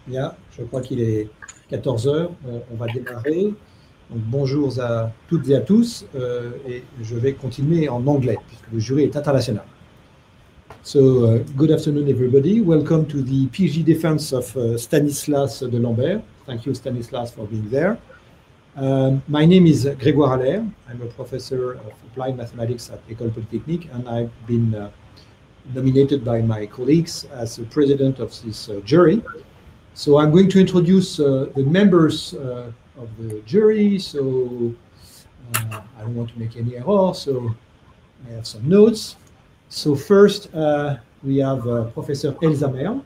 Bien, je crois qu'il est 14 heures. On va démarrer. Donc, bonjour à toutes et à tous. Et je vais continuer en anglais, puisque le jury est international. So, good afternoon, everybody. Welcome to the PhD defense of Stanislas de Lambert. Thank you, Stanislas, for being there. My name is Grégoire Allaire. I'm a professor of applied mathematics at École Polytechnique, and I've been nominated by my colleagues as the president of this jury. So I'm going to introduce the members of the jury. So I don't want to make any errors, so I have some notes. So first, we have Professor Elsa Merle,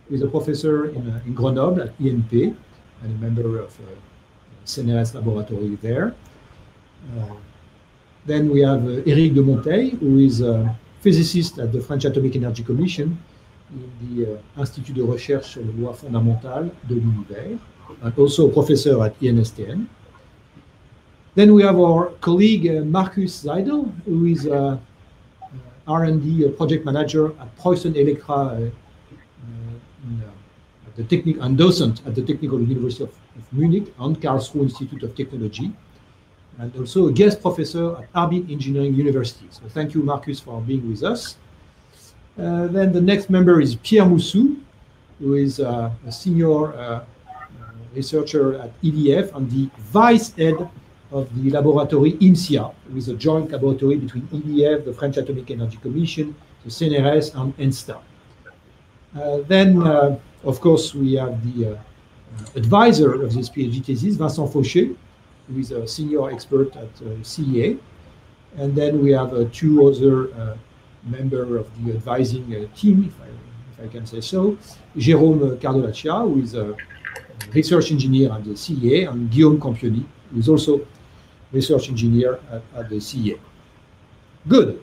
who is a professor in Grenoble at INP and a member of CNRS laboratory there. Then we have Éric de Monteil, who is a physicist at the French Atomic Energy Commission in the Institut de recherche sur les lois fondamentales de l'univers, and also a professor at INSTN. Then we have our colleague Markus Seidel, who is a R&D project manager at Preußen Elektra and docent at the Technical University of Munich and Karlsruhe Institute of Technology, and also a guest professor at Harbin Engineering University. So thank you, Marcus, for being with us. Then the next member is Pierre Moussou, who is a senior researcher at EDF and the vice head of the laboratory INSIA, with a joint laboratory between EDF, the French Atomic Energy Commission, the CNRS, and ENSTA. Then, of course, we have the advisor of this PhD thesis, Vincent Fauché, who is a senior expert at CEA. And then we have two other members of the advising team, if I can say so, Jérôme Cardolaccia, who is a research engineer at the CEA, and Guillaume Campioni, who is also research engineer at the CEA. Good.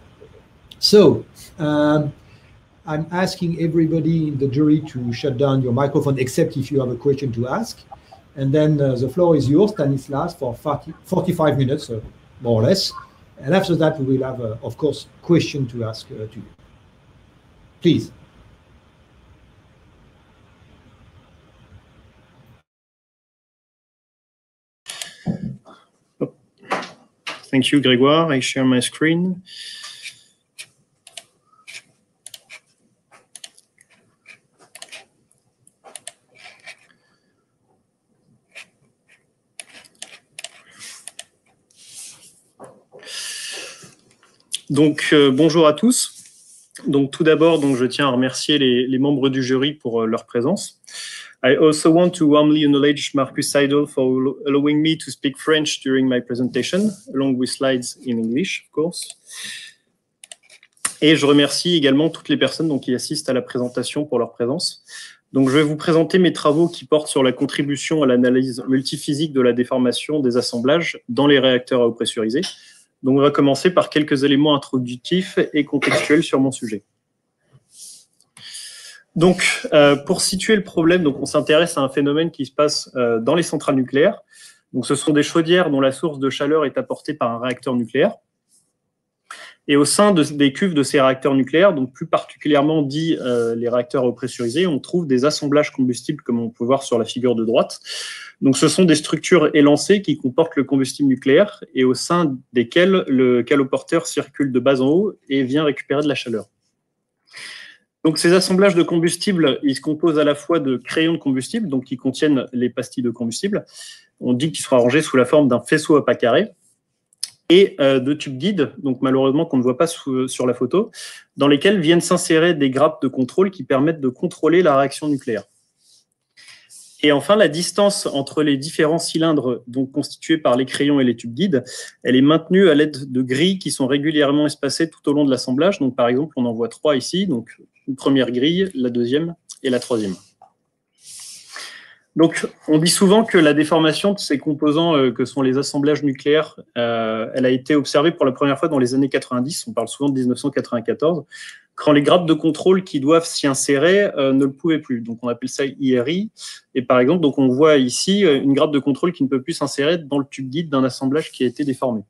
So I'm asking everybody in the jury to shut down your microphone, except if you have a question to ask. And then the floor is yours, Stanislas, for 45 minutes, more or less. And after that, we will have, of course, question to ask to you. Please. Thank you, Grégoire. I share my screen. Donc, bonjour à tous. Donc, tout d'abord, je tiens à remercier les membres du jury pour leur présence. I also want to warmly acknowledge Markus Seidel for allowing me to speak French during my presentation, along with slides in English, of course. Et je remercie également toutes les personnes qui assistent à la présentation pour leur présence. Donc, je vais vous présenter mes travaux qui portent sur la contribution à l'analyse multiphysique de la déformation des assemblages dans les réacteurs à eau pressurisée. Donc, on va commencer par quelques éléments introductifs et contextuels sur mon sujet. Donc, pour situer le problème, on s'intéresse à un phénomène qui se passe dans les centrales nucléaires. Donc, ce sont des chaudières dont la source de chaleur est apportée par un réacteur nucléaire. Et au sein des cuves de ces réacteurs nucléaires, donc plus particulièrement dit les réacteurs à eau pressurisée, on trouve des assemblages combustibles, comme on peut voir sur la figure de droite. Donc, ce sont des structures élancées qui comportent le combustible nucléaire et au sein desquelles le caloporteur circule de bas en haut et vient récupérer de la chaleur. Donc, ces assemblages de combustible, ils se composent à la fois de crayons de combustible, donc qui contiennent les pastilles de combustible. On dit qu'ils seront arrangés sous la forme d'un faisceau à pas carré, et de tubes guides, donc malheureusement qu'on ne voit pas sur la photo, dans lesquels viennent s'insérer des grappes de contrôle qui permettent de contrôler la réaction nucléaire. Et enfin, la distance entre les différents cylindres donc constitués par les crayons et les tubes guides, elle est maintenue à l'aide de grilles qui sont régulièrement espacées tout au long de l'assemblage. Donc, par exemple, on en voit 3 ici. Donc, une première grille, la deuxième et la troisième. Donc, on dit souvent que la déformation de ces composants que sont les assemblages nucléaires, elle a été observée pour la première fois dans les années 90. On parle souvent de 1994. Quand les grappes de contrôle qui doivent s'y insérer ne le pouvaient plus. Donc, on appelle ça IRI. Et par exemple, on voit ici une grappe de contrôle qui ne peut plus s'insérer dans le tube guide d'un assemblage qui a été déformé.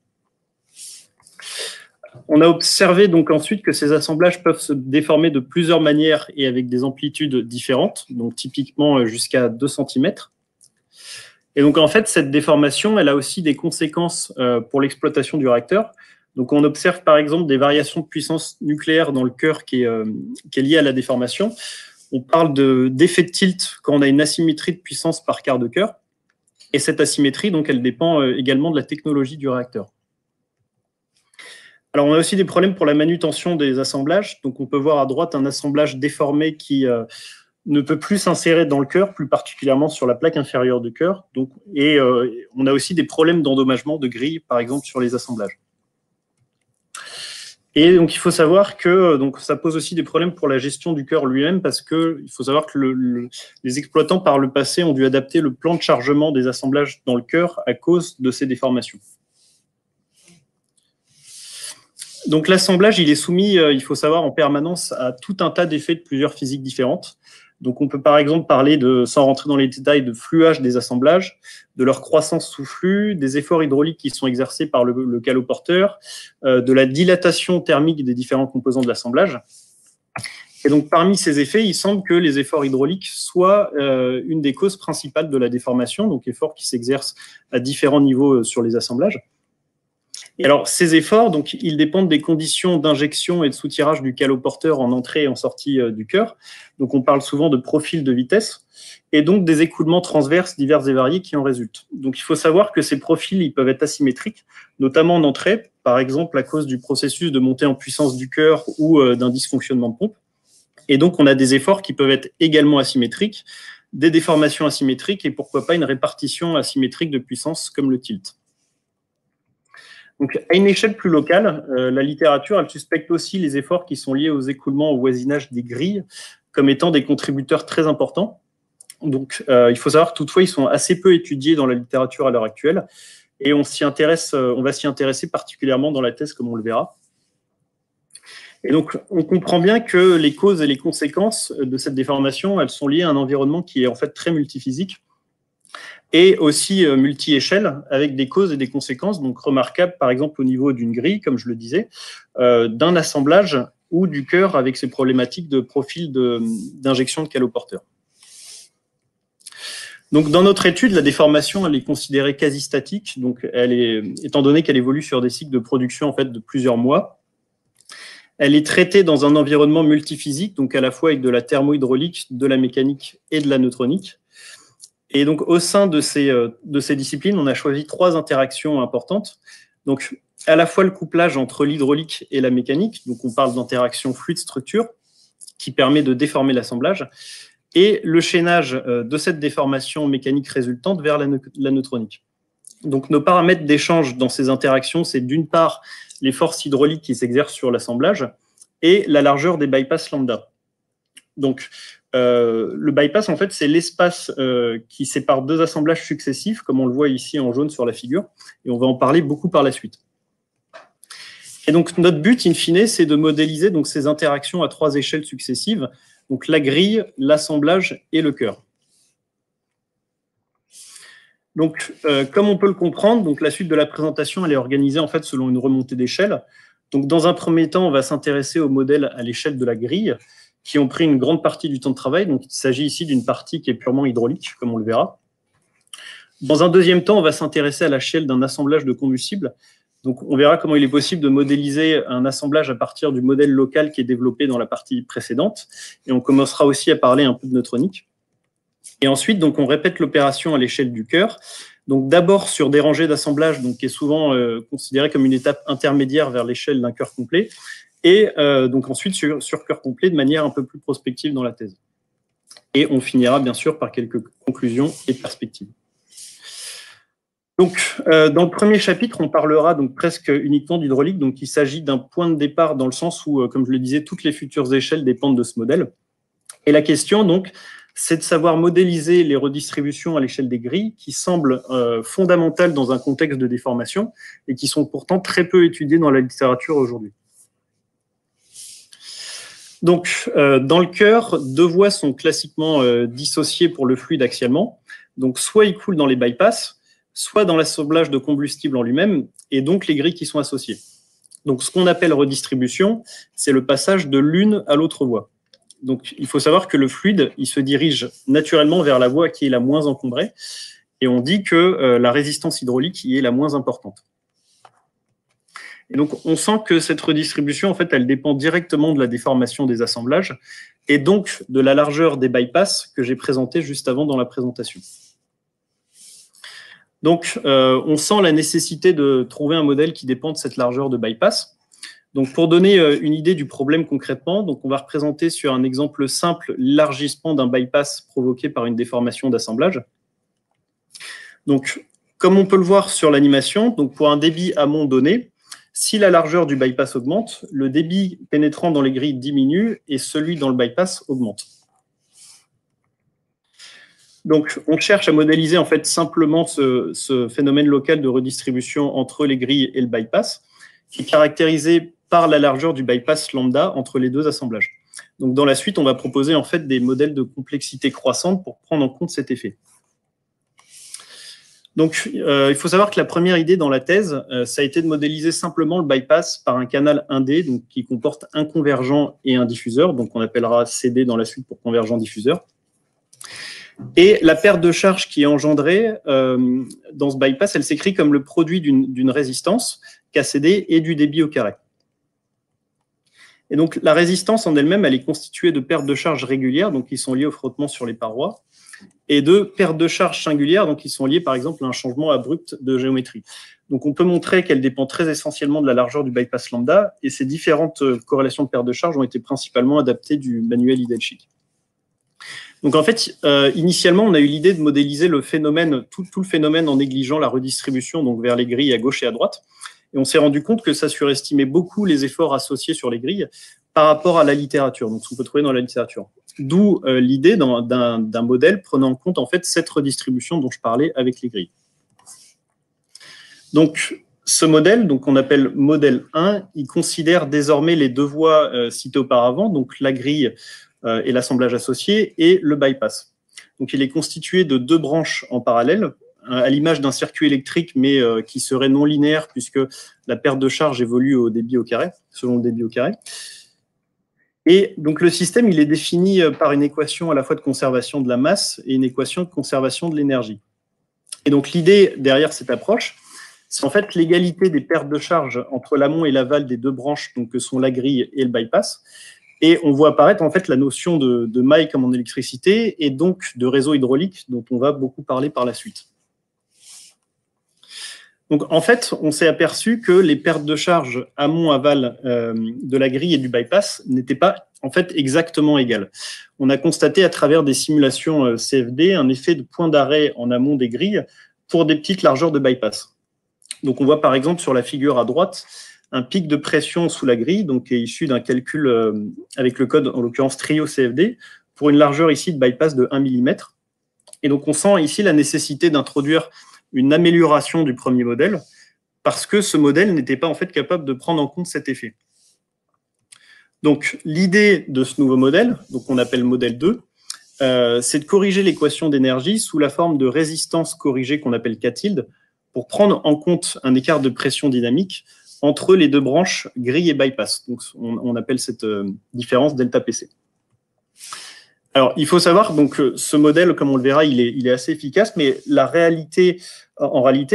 On a observé donc ensuite que ces assemblages peuvent se déformer de plusieurs manières et avec des amplitudes différentes, donc typiquement jusqu'à 2 cm. Et donc en fait, cette déformation, elle a aussi des conséquences pour l'exploitation du réacteur. Donc on observe par exemple des variations de puissance nucléaire dans le cœur qui est liée à la déformation. On parle d'effet de tilt quand on a une asymétrie de puissance par quart de cœur. Et cette asymétrie, donc, elle dépend également de la technologie du réacteur. Alors, on a aussi des problèmes pour la manutention des assemblages. Donc, on peut voir à droite un assemblage déformé qui ne peut plus s'insérer dans le cœur, plus particulièrement sur la plaque inférieure du cœur. Et on a aussi des problèmes d'endommagement de grilles, par exemple, sur les assemblages. Et donc, il faut savoir que ça pose aussi des problèmes pour la gestion du cœur lui-même, parce qu'il faut savoir que les exploitants, par le passé, ont dû adapter le plan de chargement des assemblages dans le cœur à cause de ces déformations. Donc, l'assemblage, il est soumis, il faut savoir, en permanence à tout un tas d'effets de plusieurs physiques différentes. Donc, on peut par exemple parler sans rentrer dans les détails, de fluage des assemblages, de leur croissance sous flux, des efforts hydrauliques qui sont exercés par le caloporteur, de la dilatation thermique des différents composants de l'assemblage. Et donc, parmi ces effets, il semble que les efforts hydrauliques soient une des causes principales de la déformation, donc efforts qui s'exercent à différents niveaux sur les assemblages. Et alors, ces efforts, donc, ils dépendent des conditions d'injection et de soutirage du caloporteur en entrée et en sortie du cœur. Donc, on parle souvent de profil de vitesse et donc des écoulements transverses divers et variés qui en résultent. Donc, il faut savoir que ces profils, ils peuvent être asymétriques, notamment en entrée, par exemple à cause du processus de montée en puissance du cœur ou d'un dysfonctionnement de pompe. Et donc, on a des efforts qui peuvent être également asymétriques, des déformations asymétriques et pourquoi pas une répartition asymétrique de puissance comme le tilt. Donc, à une échelle plus locale, la littérature, elle suspecte aussi les efforts qui sont liés aux écoulements au voisinage des grilles comme étant des contributeurs très importants. Donc, il faut savoir que toutefois, ils sont assez peu étudiés dans la littérature à l'heure actuelle et on va s'y intéresser particulièrement dans la thèse, comme on le verra. Et donc, on comprend bien que les causes et les conséquences de cette déformation, elles sont liées à un environnement qui est en fait très multiphysique et aussi multi-échelle, avec des causes et des conséquences, donc remarquables par exemple au niveau d'une grille, comme je le disais, d'un assemblage ou du cœur avec ses problématiques de profil d'injection de caloporteur. Donc dans notre étude, la déformation, elle est considérée quasi statique, donc étant donné qu'elle évolue sur des cycles de production en fait de plusieurs mois. Elle est traitée dans un environnement multiphysique, donc à la fois avec de la thermohydraulique, de la mécanique et de la neutronique. Et donc, au sein de ces disciplines, on a choisi 3 interactions importantes. Donc, à la fois le couplage entre l'hydraulique et la mécanique, donc on parle d'interaction fluide-structure, qui permet de déformer l'assemblage, et le chaînage de cette déformation mécanique résultante vers la neutronique. Donc, nos paramètres d'échange dans ces interactions, c'est d'une part les forces hydrauliques qui s'exercent sur l'assemblage et la largeur des bypass lambda. Donc, le bypass, en fait, c'est l'espace qui sépare 2 assemblages successifs, comme on le voit ici en jaune sur la figure, et on va en parler beaucoup par la suite. Et donc, notre but, in fine, c'est de modéliser donc, ces interactions à 3 échelles successives, donc la grille, l'assemblage et le cœur. Donc, comme on peut le comprendre, donc, la suite de la présentation, elle est organisée en fait selon une remontée d'échelle. Donc, dans un premier temps, on va s'intéresser au modèle à l'échelle de la grille, qui ont pris une grande partie du temps de travail. Donc, il s'agit ici d'une partie qui est purement hydraulique, comme on le verra. Dans un deuxième temps, on va s'intéresser à l'échelle d'un assemblage de combustible. Donc, on verra comment il est possible de modéliser un assemblage à partir du modèle local qui est développé dans la partie précédente. Et on commencera aussi à parler un peu de neutronique. Et ensuite, donc, on répète l'opération à l'échelle du cœur. Donc, d'abord sur des rangées d'assemblage, qui est souvent considérée comme une étape intermédiaire vers l'échelle d'un cœur complet. Et donc ensuite sur cœur complet de manière un peu plus prospective dans la thèse. Et on finira bien sûr par quelques conclusions et perspectives. Donc, dans le premier chapitre, on parlera donc presque uniquement d'hydraulique. Donc, il s'agit d'un point de départ dans le sens où, comme je le disais, toutes les futures échelles dépendent de ce modèle. Et la question, donc, c'est de savoir modéliser les redistributions à l'échelle des grilles qui semblent fondamentales dans un contexte de déformation et qui sont pourtant très peu étudiées dans la littérature aujourd'hui. Donc, dans le cœur, 2 voies sont classiquement dissociées pour le fluide axialement. Donc, soit il coule dans les bypass, soit dans l'assemblage de combustible en lui-même, et donc les grilles qui sont associées. Donc, ce qu'on appelle redistribution, c'est le passage de l'une à l'autre voie. Donc, il faut savoir que le fluide, il se dirige naturellement vers la voie qui est la moins encombrée, et on dit que la résistance hydraulique y est la moins importante. Et donc, on sent que cette redistribution, en fait, elle dépend directement de la déformation des assemblages, et donc de la largeur des bypass que j'ai présenté juste avant dans la présentation. Donc, on sent la nécessité de trouver un modèle qui dépend de cette largeur de bypass. Donc, pour donner une idée du problème concrètement, donc on va représenter sur un exemple simple l'élargissement d'un bypass provoqué par une déformation d'assemblage. Donc, comme on peut le voir sur l'animation, donc pour un débit amont donné, si la largeur du bypass augmente, le débit pénétrant dans les grilles diminue et celui dans le bypass augmente. Donc, on cherche à modéliser en fait simplement ce phénomène local de redistribution entre les grilles et le bypass, qui est caractérisé par la largeur du bypass lambda entre les deux assemblages. Donc, dans la suite, on va proposer en fait des modèles de complexité croissante pour prendre en compte cet effet. Donc, il faut savoir que la première idée dans la thèse, ça a été de modéliser simplement le bypass par un canal 1D, donc qui comporte un convergent et un diffuseur, donc on appellera CD dans la suite pour convergent diffuseur. Et la perte de charge qui est engendrée dans ce bypass, elle s'écrit comme le produit d'une résistance, KCD, et du débit au carré. Et donc, la résistance en elle-même, elle est constituée de pertes de charge régulières, donc qui sont liées au frottement sur les parois, et de pertes de charge singulières, donc qui sont liées, par exemple, à un changement abrupt de géométrie. Donc, on peut montrer qu'elle dépend très essentiellement de la largeur du bypass lambda, et ces différentes corrélations de pertes de charge ont été principalement adaptées du manuel Hidalgo. Donc, en fait, initialement, on a eu l'idée de modéliser le phénomène, tout le phénomène en négligeant la redistribution donc vers les grilles à gauche et à droite. Et on s'est rendu compte que ça surestimait beaucoup les efforts associés sur les grilles par rapport à la littérature, donc ce qu'on peut trouver dans la littérature. D'où l'idée d'un modèle prenant en compte en fait cette redistribution dont je parlais avec les grilles. Donc, ce modèle, donc on appelle modèle 1, il considère désormais les deux voies citées auparavant, donc la grille et l'assemblage associé et le bypass. Donc, il est constitué de deux branches en parallèle, à l'image d'un circuit électrique, mais qui serait non linéaire puisque la perte de charge évolue au débit au carré, selon le débit au carré. Et donc le système, il est défini par une équation à la fois de conservation de la masse et une équation de conservation de l'énergie. Et donc l'idée derrière cette approche, c'est en fait l'égalité des pertes de charge entre l'amont et l'aval des deux branches, donc que sont la grille et le bypass. Et on voit apparaître en fait la notion de maille comme en électricité et donc de réseau hydraulique dont on va beaucoup parler par la suite. Donc, en fait, on s'est aperçu que les pertes de charge amont-aval de la grille et du bypass n'étaient pas en fait exactement égales. On a constaté à travers des simulations CFD un effet de point d'arrêt en amont des grilles pour des petites largeurs de bypass. Donc, on voit par exemple sur la figure à droite un pic de pression sous la grille, donc qui est issu d'un calcul avec le code, en l'occurrence Trio CFD, pour une largeur ici de bypass de 1 mm. Et donc, on sent ici la nécessité d'introduire une amélioration du premier modèle, parce que ce modèle n'était pas en fait capable de prendre en compte cet effet. Donc, l'idée de ce nouveau modèle, donc on appelle modèle 2, c'est de corriger l'équation d'énergie sous la forme de résistance corrigée qu'on appelle K tilde, pour prendre en compte un écart de pression dynamique entre les deux branches grille et bypass. Donc, on appelle cette différence delta PC. Alors, il faut savoir, donc, ce modèle, comme on le verra, il est assez efficace, mais en réalité,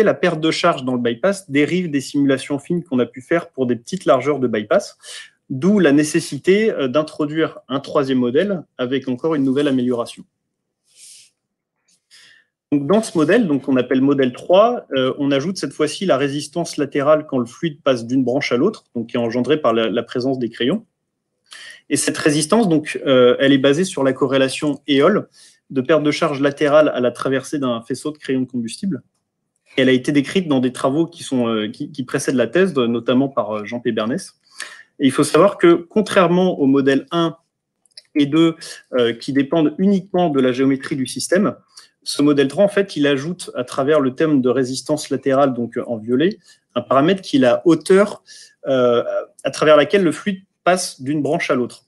la perte de charge dans le bypass dérive des simulations fines qu'on a pu faire pour des petites largeurs de bypass, d'où la nécessité d'introduire un troisième modèle avec encore une nouvelle amélioration. Donc, dans ce modèle, donc, on appelle modèle 3, on ajoute cette fois-ci la résistance latérale quand le fluide passe d'une branche à l'autre, donc qui est engendrée par la présence des crayons. Et cette résistance, donc, elle est basée sur la corrélation éole de perte de charge latérale à la traversée d'un faisceau de crayon de combustible. Et elle a été décrite dans des travaux qui précèdent la thèse, notamment par Jean P. Bernès. Et il faut savoir que, contrairement au modèle 1 et 2, qui dépendent uniquement de la géométrie du système, ce modèle 3, en fait, il ajoute, à travers le thème de résistance latérale, donc en violet, un paramètre qui est la hauteur à travers laquelle le fluide passe d'une branche à l'autre.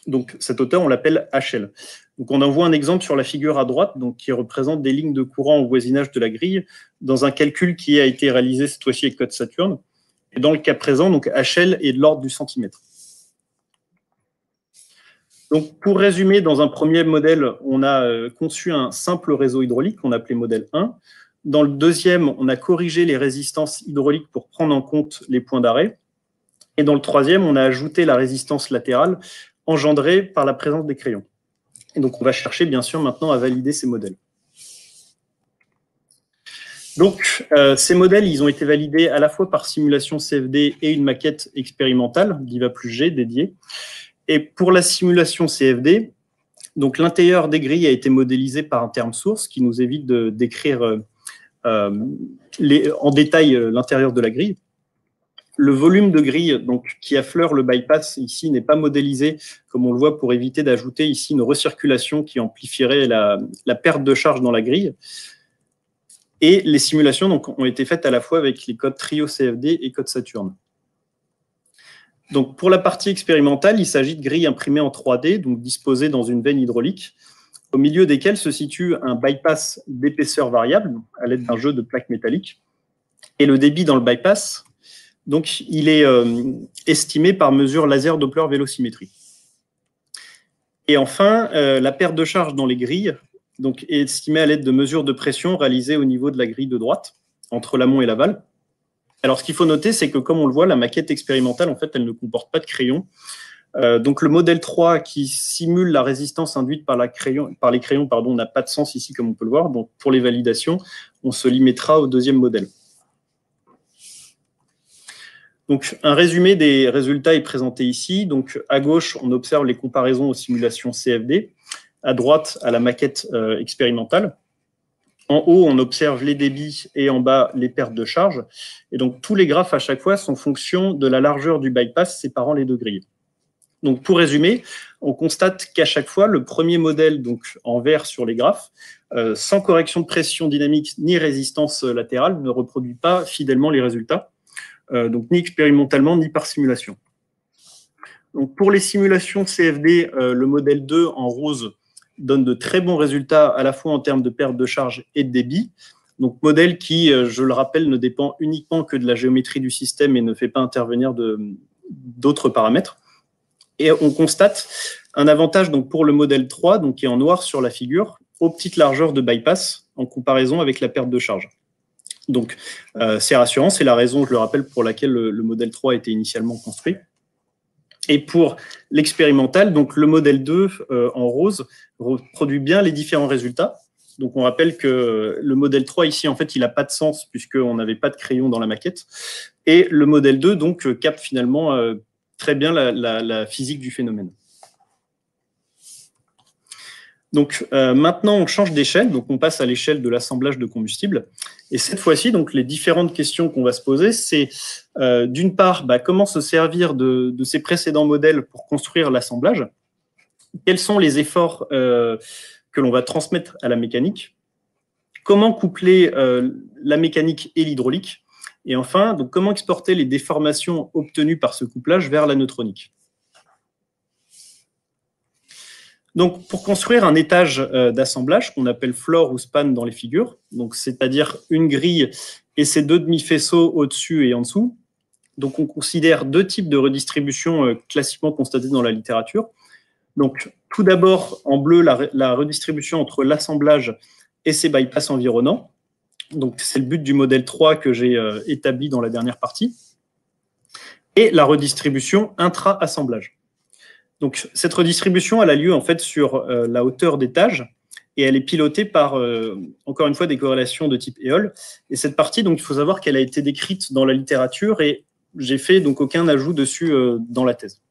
Donc, cette hauteur, on l'appelle HL. Donc, on en voit un exemple sur la figure à droite, donc, qui représente des lignes de courant au voisinage de la grille, dans un calcul qui a été réalisé cette fois-ci avec Code Saturn. Et dans le cas présent, donc HL est de l'ordre du centimètre. Donc, pour résumer, dans un premier modèle, on a conçu un simple réseau hydraulique qu'on appelait modèle 1. Dans le deuxième, on a corrigé les résistances hydrauliques pour prendre en compte les points d'arrêt. Et dans le troisième, on a ajouté la résistance latérale engendrée par la présence des crayons. Et donc, on va chercher, bien sûr, maintenant à valider ces modèles. Donc, ces modèles, ils ont été validés à la fois par simulation CFD et une maquette expérimentale, DIVA plus G, dédiée. Et pour la simulation CFD, donc l'intérieur des grilles a été modélisé par un terme source qui nous évite de décrire en détail l'intérieur de la grille. Le volume de grille donc, qui affleure le bypass ici n'est pas modélisé, comme on le voit, pour éviter d'ajouter ici une recirculation qui amplifierait la perte de charge dans la grille. Et les simulations donc, ont été faites à la fois avec les codes Trio CFD et code Saturn. Donc, pour la partie expérimentale, il s'agit de grilles imprimées en 3D, donc disposées dans une veine hydraulique, au milieu desquelles se situe un bypass d'épaisseur variable, à l'aide d'un jeu de plaques métalliques. Et le débit dans le bypass, donc, il est estimé par mesure laser Doppler vélosymétrie. Et enfin, la perte de charge dans les grilles donc, est estimée à l'aide de mesures de pression réalisées au niveau de la grille de droite, entre l'amont et l'aval. Alors, ce qu'il faut noter, c'est que, comme on le voit, la maquette expérimentale, en fait, elle ne comporte pas de crayon. Donc, le modèle 3 qui simule la résistance induite par les crayons n'a pas de sens ici, comme on peut le voir. Donc, pour les validations, on se limitera au deuxième modèle. Donc, un résumé des résultats est présenté ici. Donc, à gauche, on observe les comparaisons aux simulations CFD. À droite, à la maquette expérimentale. En haut, on observe les débits et en bas, les pertes de charge. Et donc, tous les graphes, à chaque fois, sont fonction de la largeur du bypass séparant les deux grilles. Donc, pour résumer, on constate qu'à chaque fois, le premier modèle, donc en vert sur les graphes, sans correction de pression dynamique ni résistance latérale, ne reproduit pas fidèlement les résultats, donc ni expérimentalement ni par simulation. Donc, pour les simulations CFD, le modèle 2 en rose donne de très bons résultats à la fois en termes de perte de charge et de débit. Donc, modèle qui, je le rappelle, ne dépend uniquement que de la géométrie du système et ne fait pas intervenir d'autres paramètres. Et on constate un avantage donc, pour le modèle 3, donc, qui est en noir sur la figure, aux petites largeurs de bypass en comparaison avec la perte de charge. Donc, c'est rassurant, c'est la raison, je le rappelle, pour laquelle le modèle 3 a été initialement construit. Et pour l'expérimental, donc le modèle 2 en rose reproduit bien les différents résultats. Donc on rappelle que le modèle 3 ici, en fait, il n'a pas de sens puisqu'on n'avait pas de crayon dans la maquette. Et le modèle 2, donc, capte finalement très bien la physique du phénomène. Donc maintenant, on change d'échelle, donc on passe à l'échelle de l'assemblage de combustible. Et cette fois-ci, donc les différentes questions qu'on va se poser, c'est d'une part, comment se servir de ces précédents modèles pour construire l'assemblage? Quels sont les efforts que l'on va transmettre à la mécanique? Comment coupler la mécanique et l'hydraulique? Et enfin, donc, comment exporter les déformations obtenues par ce couplage vers la neutronique? Donc, pour construire un étage d'assemblage qu'on appelle floor ou span dans les figures, donc c'est-à-dire une grille et ses deux demi-faisceaux au-dessus et en dessous, donc on considère deux types de redistribution classiquement constatées dans la littérature. Donc, tout d'abord, en bleu, la redistribution entre l'assemblage et ses bypass environnants. Donc, c'est le but du modèle 3 que j'ai établi dans la dernière partie. Et la redistribution intra-assemblage. Donc, cette redistribution, elle a lieu en fait sur la hauteur d'étage et elle est pilotée par, encore une fois, des corrélations de type Éole. Et cette partie, donc, il faut savoir qu'elle a été décrite dans la littérature et j'ai fait donc aucun ajout dessus dans la thèse.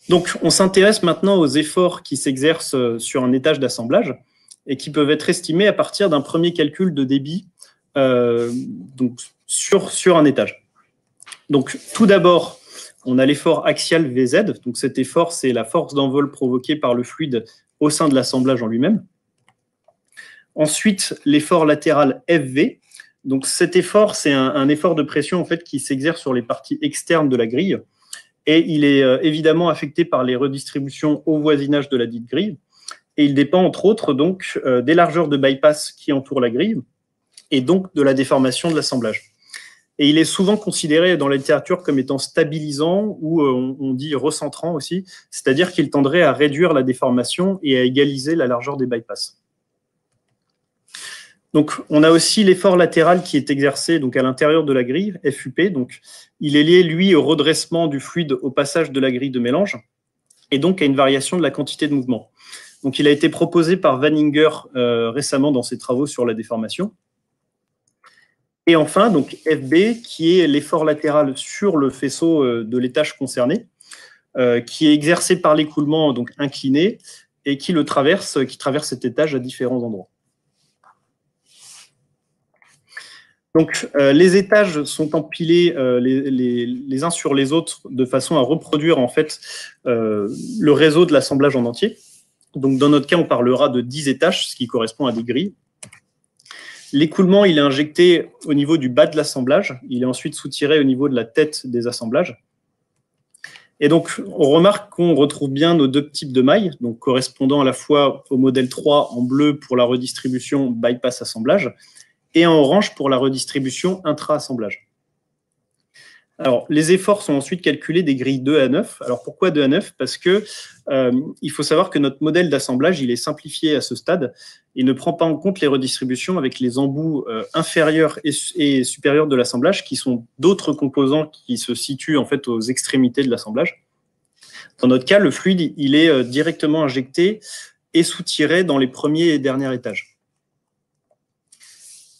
Donc, on s'intéresse maintenant aux efforts qui s'exercent sur un étage d'assemblage et qui peuvent être estimés à partir d'un premier calcul de débit donc, sur un étage. Donc, tout d'abord, on a l'effort axial VZ. Donc, cet effort, c'est la force d'envol provoquée par le fluide au sein de l'assemblage en lui-même. Ensuite, l'effort latéral FV. Donc, cet effort, c'est un effort de pression en fait, qui s'exerce sur les parties externes de la grille. Et il est évidemment affecté par les redistributions au voisinage de la dite grille. Et il dépend, entre autres, donc, des largeurs de bypass qui entourent la grille et donc de la déformation de l'assemblage. Et il est souvent considéré dans la littérature comme étant stabilisant ou on dit recentrant aussi, c'est-à-dire qu'il tendrait à réduire la déformation et à égaliser la largeur des bypass. Donc, on a aussi l'effort latéral qui est exercé donc, à l'intérieur de la grille, FUP. Donc, il est lié, lui, au redressement du fluide au passage de la grille de mélange et donc à une variation de la quantité de mouvement. Donc, il a été proposé par Vanninger récemment dans ses travaux sur la déformation. Et enfin, donc FB, qui est l'effort latéral sur le faisceau de l'étage concerné, qui est exercé par l'écoulement donc incliné et qui traverse cet étage à différents endroits. Donc, les étages sont empilés les uns sur les autres de façon à reproduire en fait le réseau de l'assemblage en entier. Donc, dans notre cas, on parlera de 10 étages, ce qui correspond à des grilles. L'écoulement, il est injecté au niveau du bas de l'assemblage. Il est ensuite soutiré au niveau de la tête des assemblages. Et donc, on remarque qu'on retrouve bien nos deux types de mailles, donc correspondant à la fois au modèle 3 en bleu pour la redistribution bypass assemblage et en orange pour la redistribution intra-assemblage. Alors, les efforts sont ensuite calculés des grilles 2 à 9. Alors, pourquoi 2 à 9? Parce que il faut savoir que notre modèle d'assemblage, il est simplifié à ce stade. Il ne prend pas en compte les redistributions avec les embouts inférieurs et supérieurs de l'assemblage, qui sont d'autres composants qui se situent en fait aux extrémités de l'assemblage. Dans notre cas, le fluide, il est directement injecté et soutiré dans les premiers et derniers étages.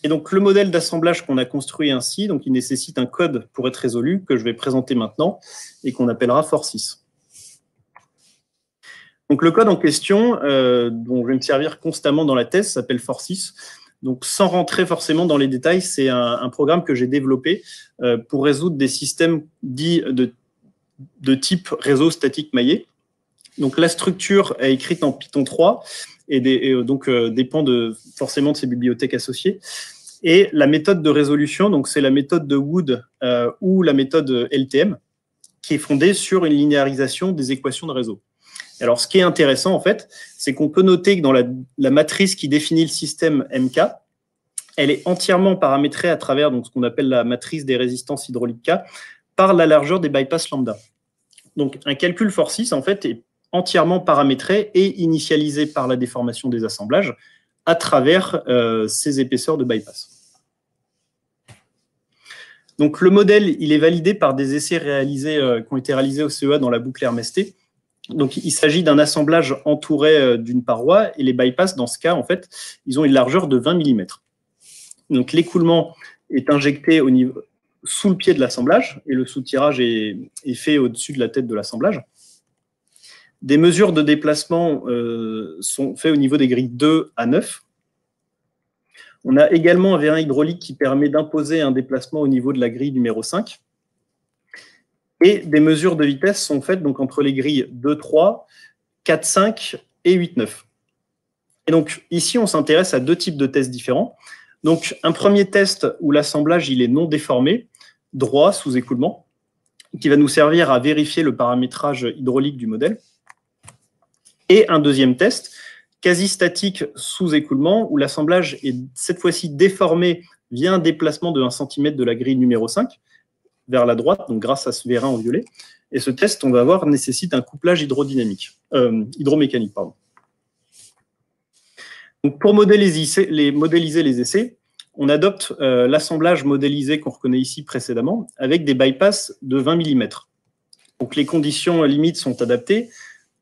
Et donc, le modèle d'assemblage qu'on a construit ainsi, donc il nécessite un code pour être résolu, que je vais présenter maintenant, et qu'on appellera FOR6. Donc, le code en question, dont je vais me servir constamment dans la thèse, s'appelle FOR6. Donc, sans rentrer forcément dans les détails, c'est un programme que j'ai développé pour résoudre des systèmes dits de type réseau statique maillé. Donc, la structure est écrite en Python 3 et donc dépend forcément de ses bibliothèques associées. Et la méthode de résolution, donc c'est la méthode de Wood ou la méthode LTM, qui est fondée sur une linéarisation des équations de réseau. Alors, ce qui est intéressant, en fait, c'est qu'on peut noter que dans la matrice qui définit le système MK, elle est entièrement paramétrée à travers donc, ce qu'on appelle la matrice des résistances hydrauliques K par la largeur des bypass lambda. Donc, un calcul FOR6, en fait, est entièrement paramétré et initialisé par la déformation des assemblages à travers ces épaisseurs de bypass. Donc, le modèle, il est validé par des essais qui ont été réalisés au CEA dans la boucle Hermès-T. Donc, il s'agit d'un assemblage entouré d'une paroi et les bypass, dans ce cas, en fait, ils ont une largeur de 20 mm. Donc, l'écoulement est injecté sous le pied de l'assemblage et le soutirage est fait au-dessus de la tête de l'assemblage. Des mesures de déplacement sont faites au niveau des grilles 2 à 9. On a également un vérin hydraulique qui permet d'imposer un déplacement au niveau de la grille numéro 5. Et des mesures de vitesse sont faites donc, entre les grilles 2, 3, 4, 5 et 8, 9. Et donc, ici, on s'intéresse à deux types de tests différents. Donc, un premier test où l'assemblage il est non déformé, droit, sous écoulement, qui va nous servir à vérifier le paramétrage hydraulique du modèle. Et un deuxième test, quasi statique sous écoulement, où l'assemblage est cette fois-ci déformé via un déplacement de 1 cm de la grille numéro 5 vers la droite, donc grâce à ce vérin en violet. Et ce test, on va voir, nécessite un couplage hydromécanique. Pardon. Donc pour modéliser les essais, on adopte l'assemblage modélisé qu'on reconnaît ici précédemment avec des bypass de 20 mm. Donc les conditions limites sont adaptées.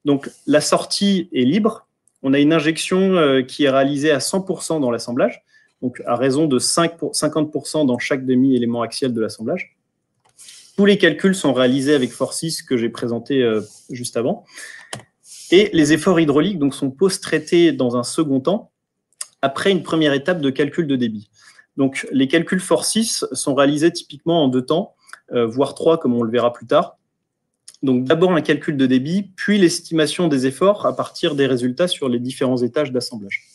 Donc, la sortie est libre. On a une injection qui est réalisée à 100% dans l'assemblage, donc à raison de 50% dans chaque demi-élément axial de l'assemblage. Tous les calculs sont réalisés avec FOR6 que j'ai présenté juste avant. Et les efforts hydrauliques donc, sont post-traités dans un second temps, après une première étape de calcul de débit. Donc, les calculs FOR6 sont réalisés typiquement en 2 temps, voire 3, comme on le verra plus tard. Donc, d'abord un calcul de débit, puis l'estimation des efforts à partir des résultats sur les différents étages d'assemblage.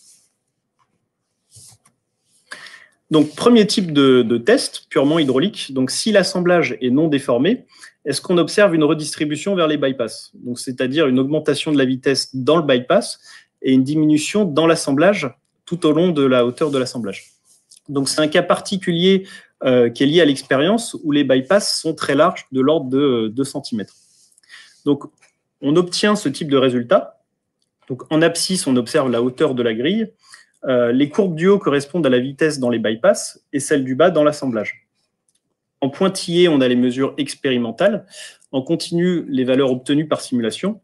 Donc, premier type de test, purement hydraulique. Donc, si l'assemblage est non déformé, est-ce qu'on observe une redistribution vers les bypass? Donc, c'est-à-dire une augmentation de la vitesse dans le bypass et une diminution dans l'assemblage tout au long de la hauteur de l'assemblage. Donc, c'est un cas particulier qui est lié à l'expérience où les bypass sont très larges, de l'ordre de 2 cm. Donc, on obtient ce type de résultat. Donc, en abscisse, on observe la hauteur de la grille. Les courbes du haut correspondent à la vitesse dans les bypass et celles du bas dans l'assemblage. En pointillé, on a les mesures expérimentales. En continu, les valeurs obtenues par simulation.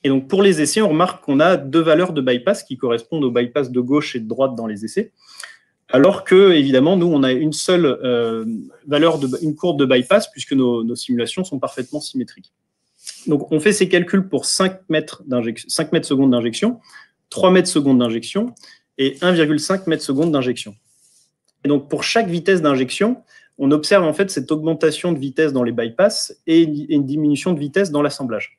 Et donc, pour les essais, on remarque qu'on a 2 valeurs de bypass qui correspondent aux bypass de gauche et de droite dans les essais. Alors que, évidemment, nous, on a une seule une courbe de bypass puisque nos simulations sont parfaitement symétriques. Donc, on fait ces calculs pour 5 mètres secondes d'injection, 3 mètres secondes d'injection et 1,5 mètres secondes d'injection. Et donc, pour chaque vitesse d'injection, on observe en fait cette augmentation de vitesse dans les bypass et une diminution de vitesse dans l'assemblage.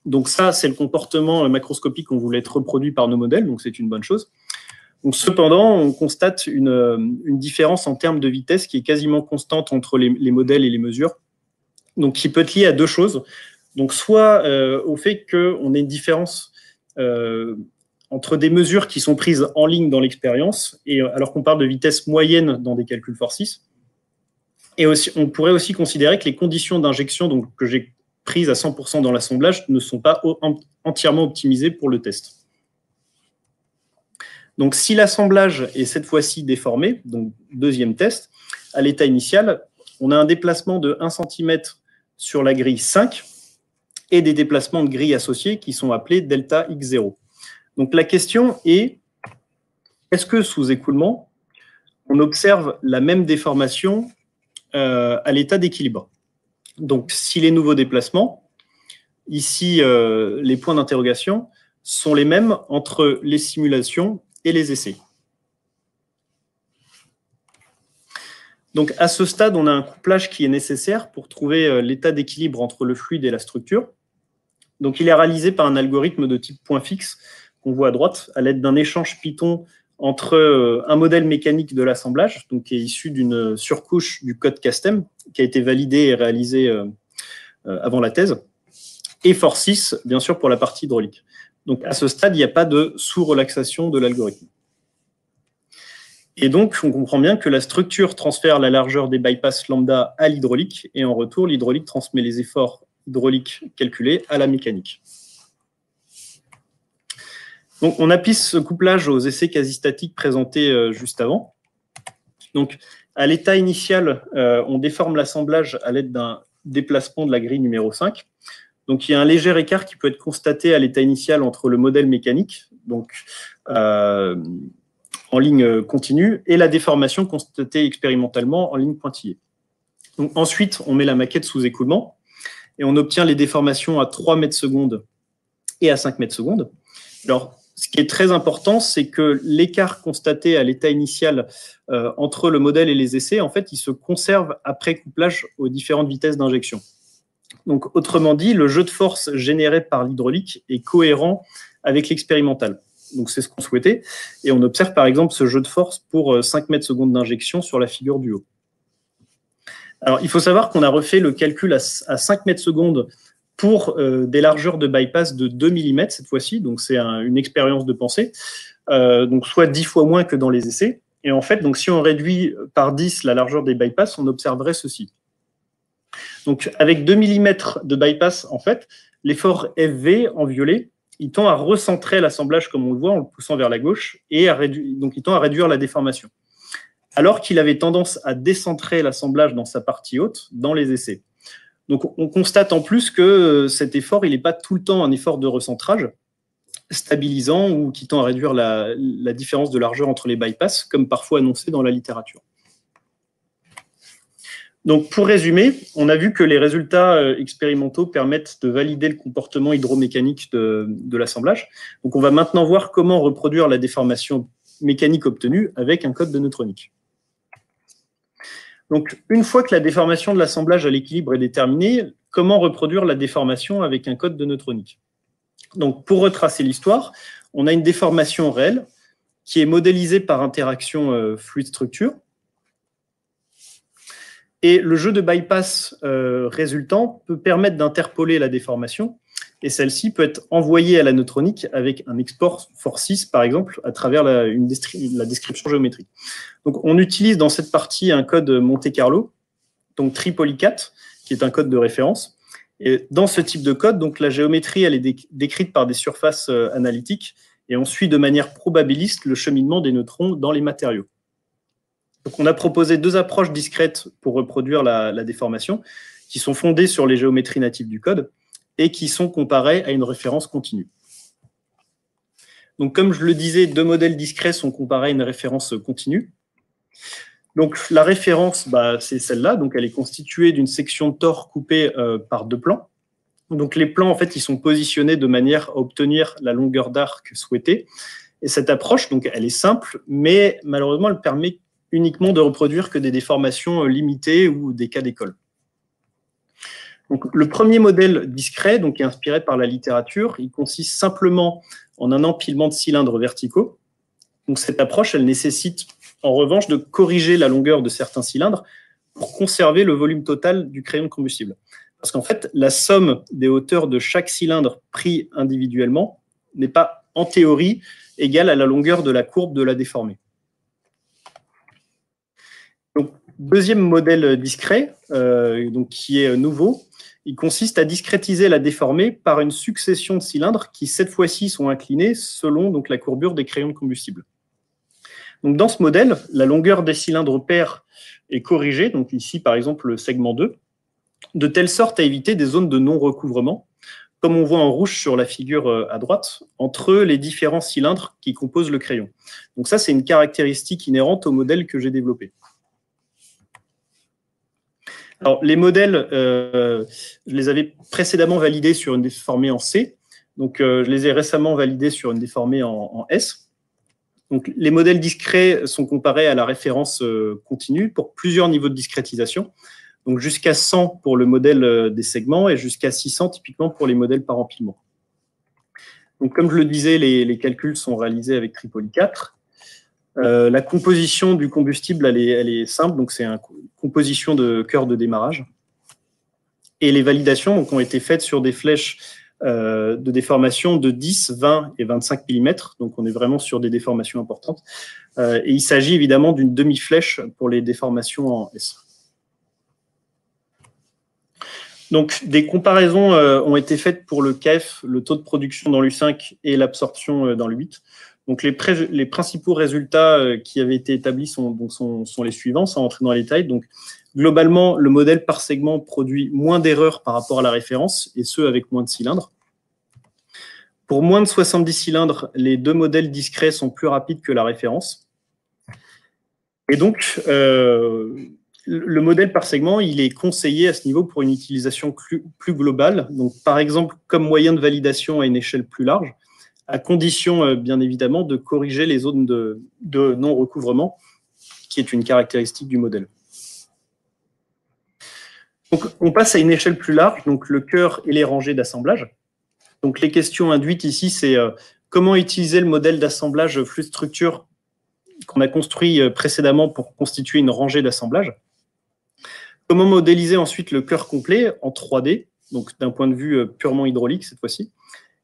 Donc ça, c'est le comportement macroscopique qu'on voulait être reproduit par nos modèles, donc c'est une bonne chose. Donc, cependant, on constate une différence en termes de vitesse qui est quasiment constante entre les modèles et les mesures, donc qui peut être liée à 2 choses. Donc, soit au fait qu'on ait une différence entre des mesures qui sont prises en ligne dans l'expérience, et alors qu'on parle de vitesse moyenne dans des calculs Force. Et aussi, on pourrait aussi considérer que les conditions d'injection que j'ai prises à 100% dans l'assemblage ne sont pas entièrement optimisées pour le test. Donc, si l'assemblage est cette fois-ci déformé, donc deuxième test, à l'état initial, on a un déplacement de 1 cm sur la grille 5 et des déplacements de grille associés qui sont appelés delta x0. Donc, la question est, est-ce que sous écoulement, on observe la même déformation à l'état d'équilibre? Donc, si les nouveaux déplacements, ici, les points d'interrogation, sont les mêmes entre les simulations et les essais. Donc, à ce stade, on a un couplage qui est nécessaire pour trouver l'état d'équilibre entre le fluide et la structure. Donc, il est réalisé par un algorithme de type point fixe qu'on voit à droite, à l'aide d'un échange Python entre un modèle mécanique de l'assemblage, donc qui est issu d'une surcouche du code Castem, qui a été validé et réalisé avant la thèse, et Force, bien sûr, pour la partie hydraulique. Donc, à ce stade, il n'y a pas de sous-relaxation de l'algorithme. Et donc, on comprend bien que la structure transfère la largeur des bypass lambda à l'hydraulique, et en retour, l'hydraulique transmet les efforts hydrauliques calculés à la mécanique. Donc, on applique ce couplage aux essais quasi-statiques présentés juste avant. Donc, à l'état initial, on déforme l'assemblage à l'aide d'un déplacement de la grille numéro 5. Donc, il y a un léger écart qui peut être constaté à l'état initial entre le modèle mécanique, donc en ligne continue, et la déformation constatée expérimentalement en ligne pointillée. Donc, ensuite, on met la maquette sous écoulement et on obtient les déformations à 3 mètres secondes et à 5 mètres secondes. Alors, ce qui est très important, c'est que l'écart constaté à l'état initial entre le modèle et les essais, en fait, il se conserve après couplage aux différentes vitesses d'injection. Donc, autrement dit, le jeu de force généré par l'hydraulique est cohérent avec l'expérimental. Donc, c'est ce qu'on souhaitait. Et on observe, par exemple, ce jeu de force pour 5 mètres secondes d'injection sur la figure du haut. Alors, il faut savoir qu'on a refait le calcul à 5 mètres secondes pour des largeurs de bypass de 2 mm cette fois-ci. Donc, c'est une expérience de pensée. Donc, soit 10 fois moins que dans les essais. Et en fait, donc, si on réduit par 10 la largeur des bypass, on observerait ceci. Donc, avec 2 mm de bypass, en fait, l'effort FV en violet, il tend à recentrer l'assemblage, comme on le voit, en le poussant vers la gauche, et donc il tend à réduire la déformation. Alors qu'il avait tendance à décentrer l'assemblage dans sa partie haute, dans les essais. Donc, on constate en plus que cet effort, il n'est pas tout le temps un effort de recentrage, stabilisant ou qui tend à réduire la différence de largeur entre les bypass, comme parfois annoncé dans la littérature. Donc, pour résumer, on a vu que les résultats expérimentaux permettent de valider le comportement hydromécanique de l'assemblage. Donc, on va maintenant voir comment reproduire la déformation mécanique obtenue avec un code de neutronique. Donc, une fois que la déformation de l'assemblage à l'équilibre est déterminée, comment reproduire la déformation avec un code de neutronique? Donc, pour retracer l'histoire, on a une déformation réelle qui est modélisée par interaction fluide-structure. Et le jeu de bypass résultant peut permettre d'interpoler la déformation et celle-ci peut être envoyée à la neutronique avec un export FOR6, par exemple, à travers la description géométrique. Donc, on utilise dans cette partie un code Monte-Carlo, donc Tripolycat, qui est un code de référence. Et dans ce type de code, donc, la géométrie elle est décrite par des surfaces analytiques, et on suit de manière probabiliste le cheminement des neutrons dans les matériaux. Donc, on a proposé deux approches discrètes pour reproduire la déformation, qui sont fondées sur les géométries natives du code et qui sont comparées à une référence continue. Donc, comme je le disais, deux modèles discrets sont comparés à une référence continue. Donc, la référence, c'est celle-là. Donc, elle est constituée d'une section de tore coupée par deux plans. Donc, les plans, en fait, ils sont positionnés de manière à obtenir la longueur d'arc souhaitée. Et cette approche, donc, elle est simple, mais malheureusement, elle permet uniquement de reproduire que des déformations limitées ou des cas d'école. Donc, le premier modèle discret, donc, qui est inspiré par la littérature, il consiste simplement en un empilement de cylindres verticaux. Donc, cette approche, elle nécessite en revanche de corriger la longueur de certains cylindres pour conserver le volume total du crayon de combustible. Parce qu'en fait, la somme des hauteurs de chaque cylindre pris individuellement n'est pas, en théorie, égale à la longueur de la courbe de la déformée. Donc, deuxième modèle discret, donc, qui est nouveau, il consiste à discrétiser la déformée par une succession de cylindres qui, cette fois-ci, sont inclinés selon donc, la courbure des crayons de combustible. Donc, dans ce modèle, la longueur des cylindres pairs est corrigée, donc ici, par exemple, le segment 2, de telle sorte à éviter des zones de non-recouvrement, comme on voit en rouge sur la figure à droite, entre les différents cylindres qui composent le crayon. Donc ça, c'est une caractéristique inhérente au modèle que j'ai développé. Alors, les modèles, je les avais précédemment validés sur une déformée en C, donc je les ai récemment validés sur une déformée en S. Donc, les modèles discrets sont comparés à la référence continue pour plusieurs niveaux de discrétisation, donc jusqu'à 100 pour le modèle des segments et jusqu'à 600 typiquement pour les modèles par empilement. Donc, comme je le disais, les calculs sont réalisés avec Tripolycat. La composition du combustible, elle est simple, donc c'est une composition de cœur de démarrage. Et les validations donc, ont été faites sur des flèches de déformation de 10, 20 et 25 mm, donc on est vraiment sur des déformations importantes. Et il s'agit évidemment d'une demi-flèche pour les déformations en S. Donc, des comparaisons ont été faites pour le KF, le taux de production dans l'U5 et l'absorption dans l'U8. Donc, les principaux résultats qui avaient été établis sont les suivants, sans entrer dans les détails. Donc, globalement, le modèle par segment produit moins d'erreurs par rapport à la référence, et ce, avec moins de cylindres. Pour moins de 70 cylindres, les deux modèles discrets sont plus rapides que la référence. Et donc, le modèle par segment, il est conseillé à ce niveau pour une utilisation plus globale. Donc, par exemple, comme moyen de validation à une échelle plus large, à condition, bien évidemment, de corriger les zones de non-recouvrement, qui est une caractéristique du modèle. Donc, on passe à une échelle plus large, donc le cœur et les rangées d'assemblage. Donc, les questions induites ici, c'est comment utiliser le modèle d'assemblage flux de structure qu'on a construit précédemment pour constituer une rangée d'assemblage. Comment modéliser ensuite le cœur complet en 3D, donc d'un point de vue purement hydraulique cette fois-ci.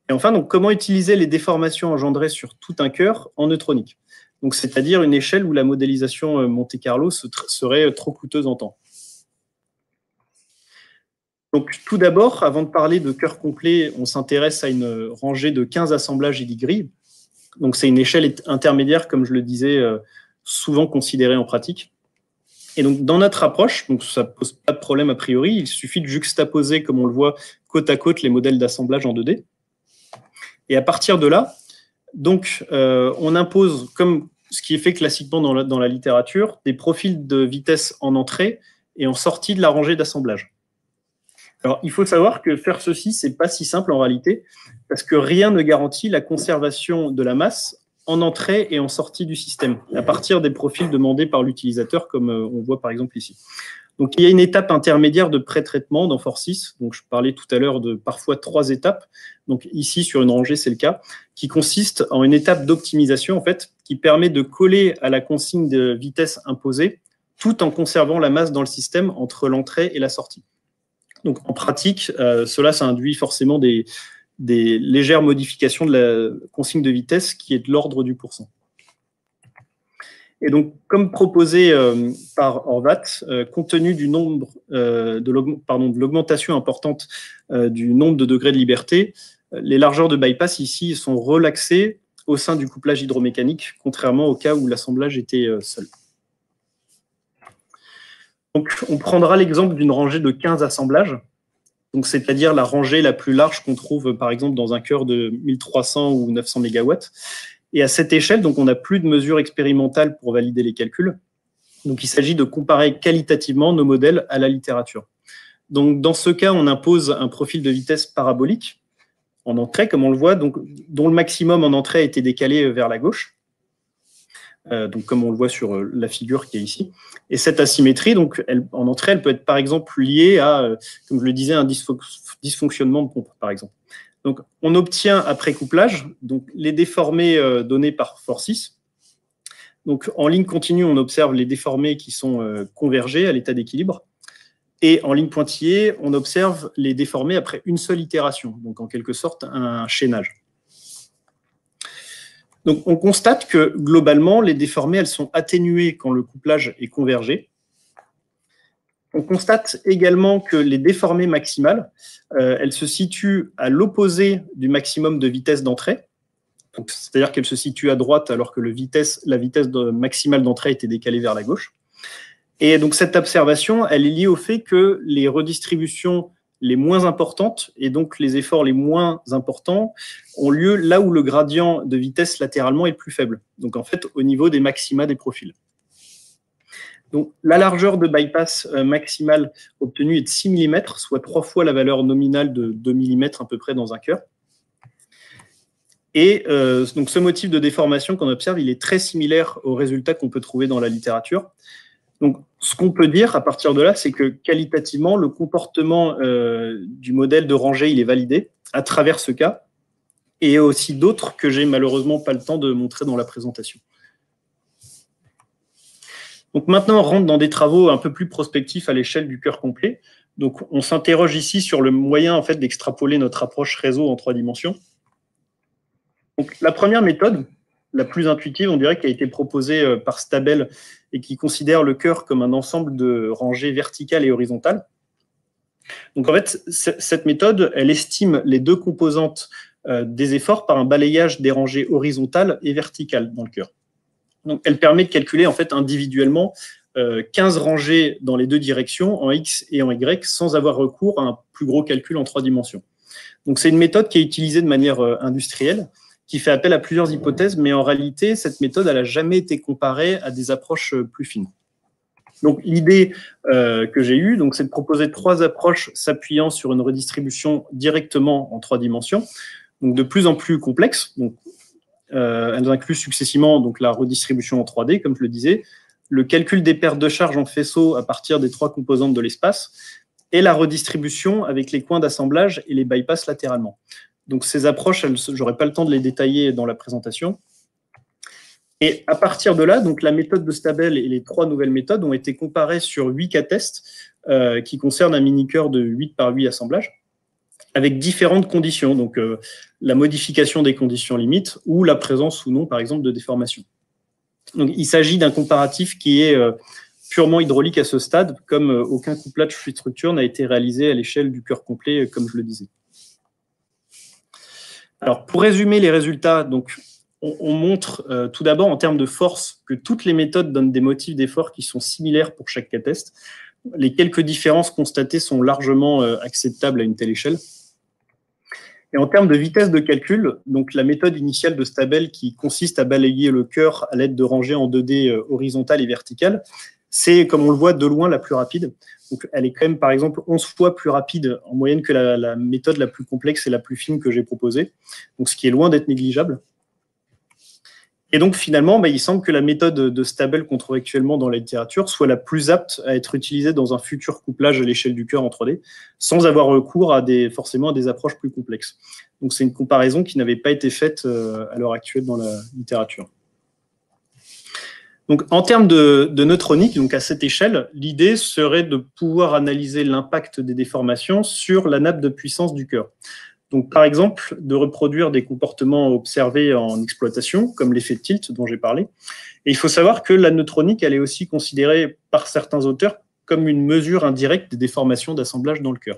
Et enfin, donc, comment utiliser les déformations engendrées sur tout un cœur en neutronique. Donc, c'est-à-dire une échelle où la modélisation Monte-Carlo serait trop coûteuse en temps. Donc, tout d'abord, avant de parler de cœur complet, on s'intéresse à une rangée de 15 assemblages Illy-Gris. Donc, c'est une échelle intermédiaire, comme je le disais, souvent considérée en pratique. Et donc, dans notre approche, donc ça ne pose pas de problème a priori, il suffit de juxtaposer, comme on le voit, côte à côte les modèles d'assemblage en 2D. Et à partir de là, donc, on impose, comme ce qui est fait classiquement dans la littérature, des profils de vitesse en entrée et en sortie de la rangée d'assemblage. Alors, il faut savoir que faire ceci, ce n'est pas si simple en réalité, parce que rien ne garantit la conservation de la masse en entrée et en sortie du système, à partir des profils demandés par l'utilisateur, comme on voit par exemple ici. Donc, il y a une étape intermédiaire de pré-traitement dans FOR6. Donc, je parlais tout à l'heure de parfois 3 étapes. Donc, ici, sur une rangée, c'est le cas, qui consiste en une étape d'optimisation, en fait, qui permet de coller à la consigne de vitesse imposée, tout en conservant la masse dans le système entre l'entrée et la sortie. Donc, en pratique, cela, ça induit forcément des des légères modifications de la consigne de vitesse qui est de l'ordre du %. Et donc, comme proposé par Horvat, compte tenu du nombre de l'augmentation importante du nombre de degrés de liberté, les largeurs de bypass ici sont relaxées au sein du couplage hydromécanique, contrairement au cas où l'assemblage était seul. Donc, on prendra l'exemple d'une rangée de 15 assemblages, c'est-à-dire la rangée la plus large qu'on trouve, par exemple, dans un cœur de 1300 ou 900 MW. Et à cette échelle, donc, on n'a plus de mesures expérimentales pour valider les calculs. Donc, il s'agit de comparer qualitativement nos modèles à la littérature. Donc, dans ce cas, on impose un profil de vitesse parabolique en entrée, comme on le voit, donc, dont le maximum en entrée a été décalé vers la gauche. Donc, comme on le voit sur la figure qui est ici. Et cette asymétrie, donc, en entrée, elle peut être par exemple liée à, comme je le disais, un dysfonctionnement de pompe, par exemple. Donc, on obtient après couplage donc, les déformés donnés par force 6. Donc, en ligne continue, on observe les déformés qui sont convergés à l'état d'équilibre. Et en ligne pointillée, on observe les déformés après une seule itération, donc en quelque sorte un chaînage. Donc, on constate que globalement, les déformés, elles sont atténuées quand le couplage est convergé. On constate également que les déformées maximales, elles se situent à l'opposé du maximum de vitesse d'entrée. C'est-à-dire qu'elles se situent à droite alors que la vitesse maximale d'entrée était décalée vers la gauche. Et donc, cette observation, elle est liée au fait que les redistributions les moins importantes et donc les efforts les moins importants ont lieu là où le gradient de vitesse latéralement est le plus faible. Donc, en fait, au niveau des maxima des profils. Donc, la largeur de bypass maximale obtenue est de 6 mm, soit 3 fois la valeur nominale de 2 mm à peu près dans un cœur. Et donc, ce motif de déformation qu'on observe, il est très similaire aux résultats qu'on peut trouver dans la littérature. Donc, ce qu'on peut dire à partir de là, c'est que qualitativement, le comportement du modèle de rangée, il est validé à travers ce cas, et aussi d'autres que j'ai malheureusement pas le temps de montrer dans la présentation. Donc maintenant, on rentre dans des travaux un peu plus prospectifs à l'échelle du cœur complet. Donc, on s'interroge ici sur le moyen en fait, d'extrapoler notre approche réseau en 3 dimensions. Donc, la première méthode, la plus intuitive, on dirait, qui a été proposée par Stabel et qui considère le cœur comme un ensemble de rangées verticales et horizontales. Donc, en fait, cette méthode, elle estime les deux composantes des efforts par un balayage des rangées horizontales et verticales dans le cœur. Donc, elle permet de calculer en fait individuellement 15 rangées dans les deux directions, en X et en Y, sans avoir recours à un plus gros calcul en 3 dimensions. Donc, c'est une méthode qui est utilisée de manière industrielle, qui fait appel à plusieurs hypothèses, mais en réalité, cette méthode, elle n'a jamais été comparée à des approches plus fines. Donc, l'idée que j'ai eue, c'est de proposer 3 approches s'appuyant sur une redistribution directement en 3 dimensions, donc de plus en plus complexes. Donc, elles incluent successivement donc, la redistribution en 3D, comme je le disais, le calcul des pertes de charge en faisceau à partir des 3 composantes de l'espace, et la redistribution avec les coins d'assemblage et les bypass latéralement. Donc, ces approches, je n'aurai pas le temps de les détailler dans la présentation. Et à partir de là, donc, la méthode de Stabel et les 3 nouvelles méthodes ont été comparées sur 8 cas tests qui concernent un mini-cœur de 8 par 8 assemblages avec différentes conditions. Donc, la modification des conditions limites ou la présence ou non, par exemple, de déformation. Donc, il s'agit d'un comparatif qui est purement hydraulique à ce stade, comme aucun couplage fluide structure n'a été réalisé à l'échelle du cœur complet, comme je le disais. Alors, pour résumer les résultats, donc, on montre tout d'abord en termes de force que toutes les méthodes donnent des motifs d'effort qui sont similaires pour chaque cas test. Les quelques différences constatées sont largement acceptables à une telle échelle. Et en termes de vitesse de calcul, donc la méthode initiale de Stabel qui consiste à balayer le cœur à l'aide de rangées en 2D horizontales et verticales, c'est, comme on le voit, de loin la plus rapide. Donc, elle est quand même, par exemple, 11 fois plus rapide en moyenne que la méthode la plus complexe et la plus fine que j'ai proposée, donc ce qui est loin d'être négligeable. Et donc, finalement, il semble que la méthode de Stabel qu'on trouve actuellement dans la littérature soit la plus apte à être utilisée dans un futur couplage à l'échelle du cœur en 3D, sans avoir recours à forcément à des approches plus complexes. Donc, c'est une comparaison qui n'avait pas été faite à l'heure actuelle dans la littérature. Donc, en termes de neutronique, donc à cette échelle, l'idée serait de pouvoir analyser l'impact des déformations sur la nappe de puissance du cœur. Donc, par exemple, de reproduire des comportements observés en exploitation, comme l'effet de tilt dont j'ai parlé. Et il faut savoir que la neutronique, elle est aussi considérée par certains auteurs comme une mesure indirecte des déformations d'assemblage dans le cœur.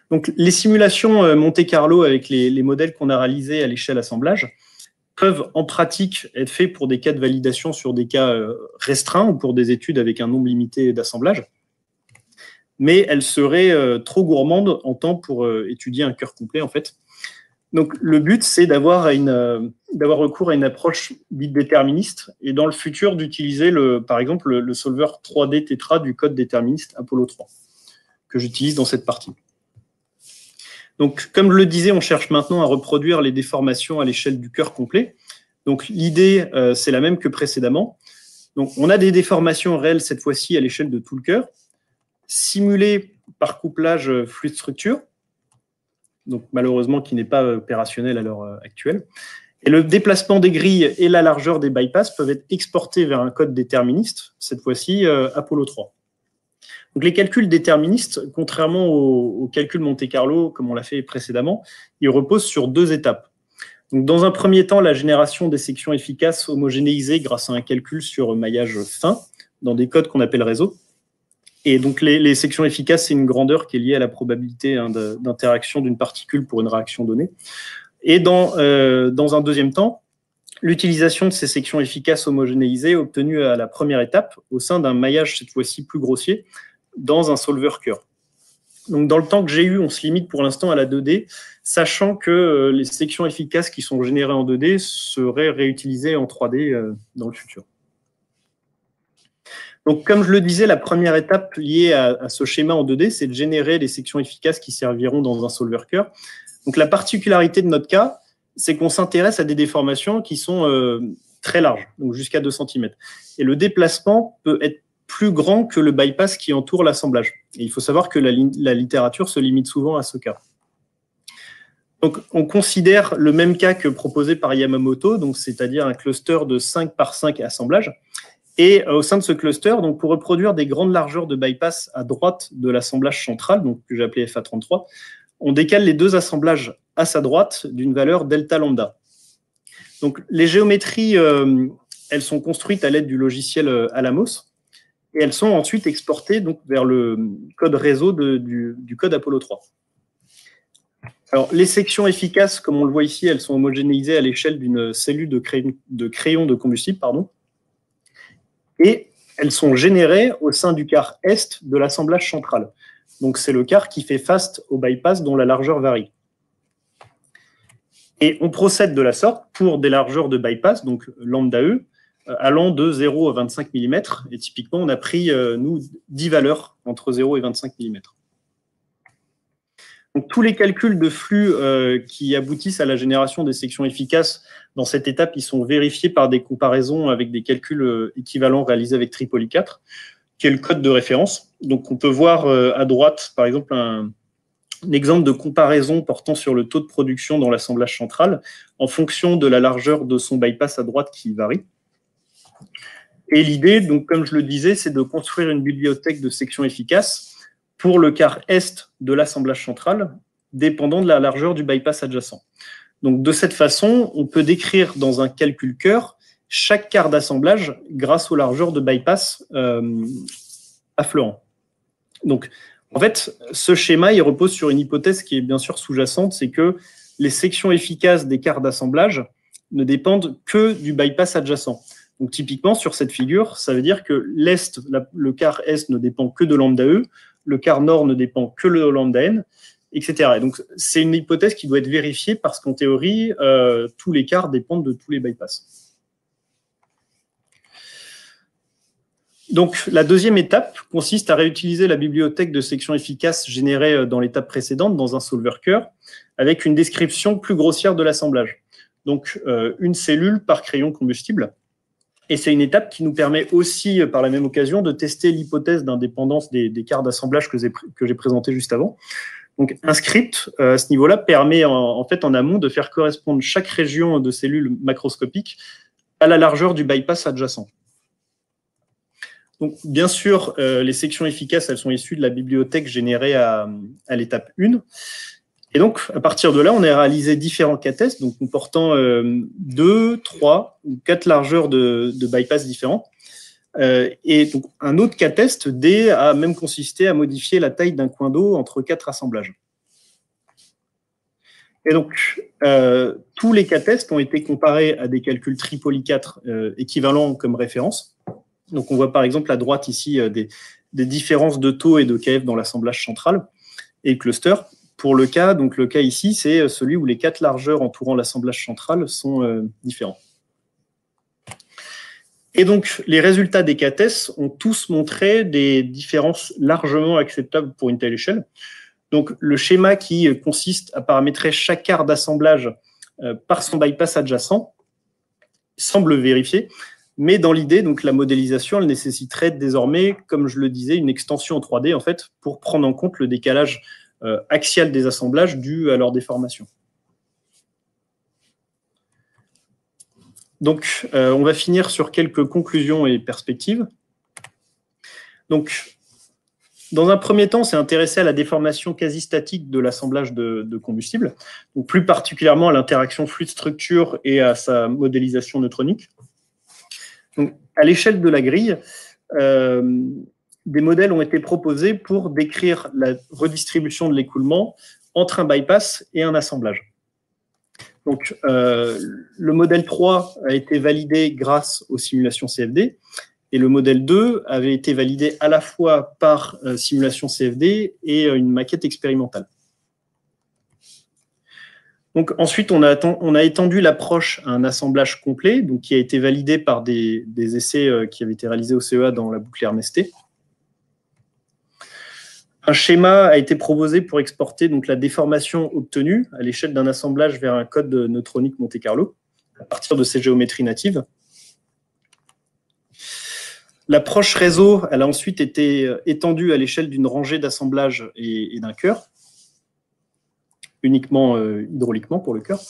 Donc, les simulations Monte-Carlo avec les modèles qu'on a réalisés à l'échelle assemblage peuvent en pratique être faits pour des cas de validation sur des cas restreints ou pour des études avec un nombre limité d'assemblages. Mais elles seraient trop gourmandes en temps pour étudier un cœur complet, en fait. Donc, le but, c'est d'avoir recours à une approche bit déterministe et dans le futur, d'utiliser, par exemple, le solveur 3D Tetra du code déterministe Apollo 3, que j'utilise dans cette partie. Donc, comme je le disais, on cherche maintenant à reproduire les déformations à l'échelle du cœur complet. Donc, l'idée, c'est la même que précédemment. Donc, on a des déformations réelles, cette fois-ci, à l'échelle de tout le cœur, simulées par couplage fluide-structure, donc malheureusement qui n'est pas opérationnel à l'heure actuelle. Et le déplacement des grilles et la largeur des bypass peuvent être exportés vers un code déterministe, cette fois-ci Apollo 3. Donc les calculs déterministes, contrairement au calcul Monte-Carlo, comme on l'a fait précédemment, ils reposent sur 2 étapes. Donc dans un premier temps, la génération des sections efficaces homogénéisées grâce à un calcul sur maillage fin, dans des codes qu'on appelle réseaux. Et donc, les sections efficaces, c'est une grandeur qui est liée à la probabilité d'interaction d'une particule pour une réaction donnée. Et dans un deuxième temps, l'utilisation de ces sections efficaces homogénéisées obtenues à la première étape au sein d'un maillage, cette fois-ci plus grossier, dans un solver cœur. Donc, dans le temps que j'ai eu, on se limite pour l'instant à la 2D, sachant que les sections efficaces qui sont générées en 2D seraient réutilisées en 3D dans le futur. Donc, comme je le disais, la première étape liée à ce schéma en 2D, c'est de générer les sections efficaces qui serviront dans un solver cœur. Donc, la particularité de notre cas, c'est qu'on s'intéresse à des déformations qui sont très larges, donc jusqu'à 2 cm. Et le déplacement peut être plus grand que le bypass qui entoure l'assemblage. Et il faut savoir que la littérature se limite souvent à ce cas. Donc, on considère le même cas que proposé par Yamamoto, donc c'est-à-dire un cluster de 5 par 5 assemblages. Et au sein de ce cluster, donc pour reproduire des grandes largeurs de bypass à droite de l'assemblage central, donc que j'ai appelé FA33, on décale les 2 assemblages à sa droite d'une valeur delta lambda. Donc les géométries, elles sont construites à l'aide du logiciel Alamos et elles sont ensuite exportées donc, vers le code réseau du code Apollo 3. Alors, les sections efficaces, comme on le voit ici, elles sont homogénéisées à l'échelle d'une cellule de crayon de combustible, et elles sont générées au sein du quart est de l'assemblage central. Donc, c'est le quart qui fait face au bypass dont la largeur varie. Et on procède de la sorte pour des largeurs de bypass, donc lambda E, allant de 0 à 25 mm. Et typiquement, on a pris, nous, 10 valeurs entre 0 et 25 mm. Donc, tous les calculs de flux qui aboutissent à la génération des sections efficaces dans cette étape, ils sont vérifiés par des comparaisons avec des calculs équivalents réalisés avec Tripoli 4, qui est le code de référence. Donc, on peut voir à droite, par exemple, un exemple de comparaison portant sur le taux de production dans l'assemblage central en fonction de la largeur de son bypass à droite qui varie. Et l'idée, donc, comme je le disais, c'est de construire une bibliothèque de sections efficaces pour le quart est de l'assemblage central, dépendant de la largeur du bypass adjacent. Donc, de cette façon, on peut décrire dans un calcul cœur chaque quart d'assemblage grâce aux largeurs de bypass affleurant. Donc, en fait, ce schéma, il repose sur une hypothèse qui est bien sûr sous-jacente, c'est que les sections efficaces des quarts d'assemblage ne dépendent que du bypass adjacent. Donc, typiquement, sur cette figure, ça veut dire que le quart est ne dépend que de lambda E, le quart nord ne dépend que de lambda n, etc. Et donc, c'est une hypothèse qui doit être vérifiée parce qu'en théorie, tous les quarts dépendent de tous les bypass. Donc, la deuxième étape consiste à réutiliser la bibliothèque de sections efficaces générée dans l'étape précédente dans un solver cœur avec une description plus grossière de l'assemblage. Donc, une cellule par crayon combustible. Et c'est une étape qui nous permet aussi, par la même occasion, de tester l'hypothèse d'indépendance des quarts d'assemblage que j'ai présenté juste avant. Donc, un script à ce niveau-là permet en fait en amont de faire correspondre chaque région de cellules macroscopiques à la largeur du bypass adjacent. Donc, bien sûr, les sections efficaces, elles sont issues de la bibliothèque générée à l'étape 1. Et donc, à partir de là, on a réalisé différents K-tests, donc comportant 2, 3 ou 4 largeurs de bypass différents. Et donc, un autre K-test, D, a même consisté à modifier la taille d'un coin d'eau entre 4 assemblages. Et donc, tous les K-tests ont été comparés à des calculs Tripoli 4 équivalents comme référence. Donc, on voit par exemple à droite ici des différences de taux et de KF dans l'assemblage central et cluster. Pour le cas, donc le cas ici, c'est celui où les 4 largeurs entourant l'assemblage central sont différents. Et donc, les résultats des K-tests ont tous montré des différences largement acceptables pour une telle échelle. Donc, le schéma qui consiste à paramétrer chaque quart d'assemblage par son bypass adjacent semble vérifié, mais dans l'idée, donc la modélisation, elle nécessiterait désormais, comme je le disais, une extension en 3D en fait, pour prendre en compte le décalage axial des assemblages dû à leur déformation. Donc, on va finir sur quelques conclusions et perspectives. Donc, dans un premier temps, on s'est intéressé à la déformation quasi statique de l'assemblage de combustible, donc plus particulièrement à l'interaction fluide-structure et à sa modélisation neutronique. Donc, à l'échelle de la grille, des modèles ont été proposés pour décrire la redistribution de l'écoulement entre un bypass et un assemblage. Donc, le modèle 3 a été validé grâce aux simulations CFD et le modèle 2 avait été validé à la fois par simulation CFD et une maquette expérimentale. Donc, ensuite, on a étendu l'approche à un assemblage complet, donc, qui a été validé par des essais qui avaient été réalisés au CEA dans la boucle RMST. Un schéma a été proposé pour exporter donc, la déformation obtenue à l'échelle d'un assemblage vers un code neutronique Monte-Carlo à partir de ces géométries natives. L'approche réseau, elle a ensuite été étendue à l'échelle d'une rangée d'assemblages et d'un cœur, uniquement hydrauliquement pour le cœur.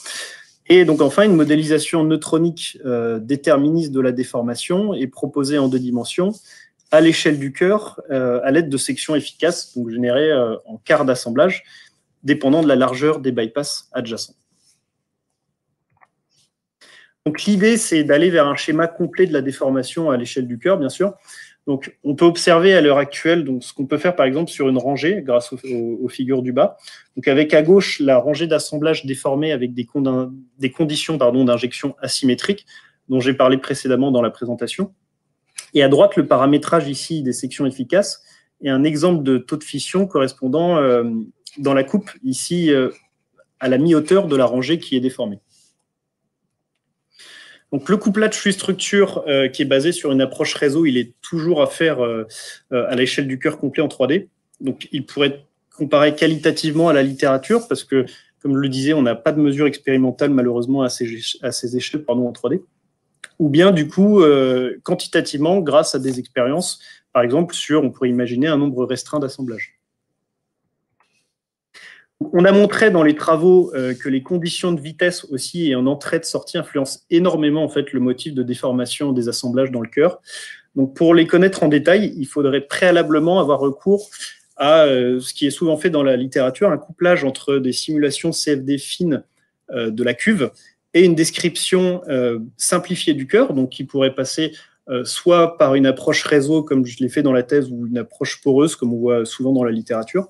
Et donc enfin, une modélisation neutronique déterministe de la déformation est proposée en 2 dimensions à l'échelle du cœur à l'aide de sections efficaces, donc générées en quart d'assemblage, dépendant de la largeur des bypass adjacents. Donc l'idée, c'est d'aller vers un schéma complet de la déformation à l'échelle du cœur, bien sûr. Donc on peut observer à l'heure actuelle donc, ce qu'on peut faire par exemple sur une rangée grâce aux figures du bas. Donc avec à gauche la rangée d'assemblage déformée avec des conditions d'injection asymétriques dont j'ai parlé précédemment dans la présentation. Et à droite, le paramétrage ici des sections efficaces et un exemple de taux de fission correspondant dans la coupe ici à la mi-hauteur de la rangée qui est déformée. Donc le couplage flux-structure qui est basé sur une approche réseau, il est toujours à faire à l'échelle du cœur complet en 3D. Donc il pourrait être comparé qualitativement à la littérature parce que, comme je le disais, on n'a pas de mesure expérimentale malheureusement à ces échelles en 3D. Ou bien du coup quantitativement grâce à des expériences, par exemple on pourrait imaginer un nombre restreint d'assemblages. On a montré dans les travaux que les conditions de vitesse aussi et en entrée de sortie influencent énormément en fait, le motif de déformation des assemblages dans le cœur. Donc pour les connaître en détail, il faudrait préalablement avoir recours à ce qui est souvent fait dans la littérature, un couplage entre des simulations CFD fines de la cuve et une description simplifiée du cœur, donc qui pourrait passer soit par une approche réseau, comme je l'ai fait dans la thèse, ou une approche poreuse, comme on voit souvent dans la littérature.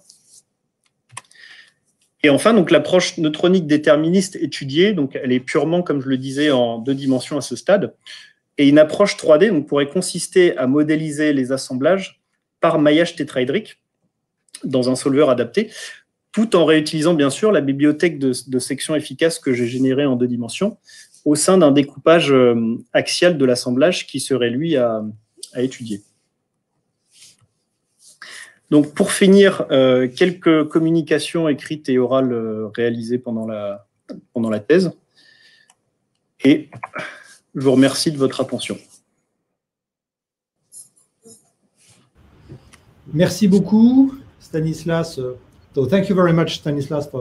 Et enfin, donc l'approche neutronique déterministe étudiée, donc elle est purement, comme je le disais, en 2 dimensions à ce stade. Et une approche 3D donc, pourrait consister à modéliser les assemblages par maillage tétraédrique dans un solveur adapté, tout en réutilisant bien sûr la bibliothèque de sections efficaces que j'ai générée en 2 dimensions au sein d'un découpage axial de l'assemblage qui serait, lui, à étudier. Donc, pour finir, quelques communications écrites et orales réalisées pendant la thèse. Et je vous remercie de votre attention. Merci beaucoup, Stanislas. So thank you very much, Stanislas, for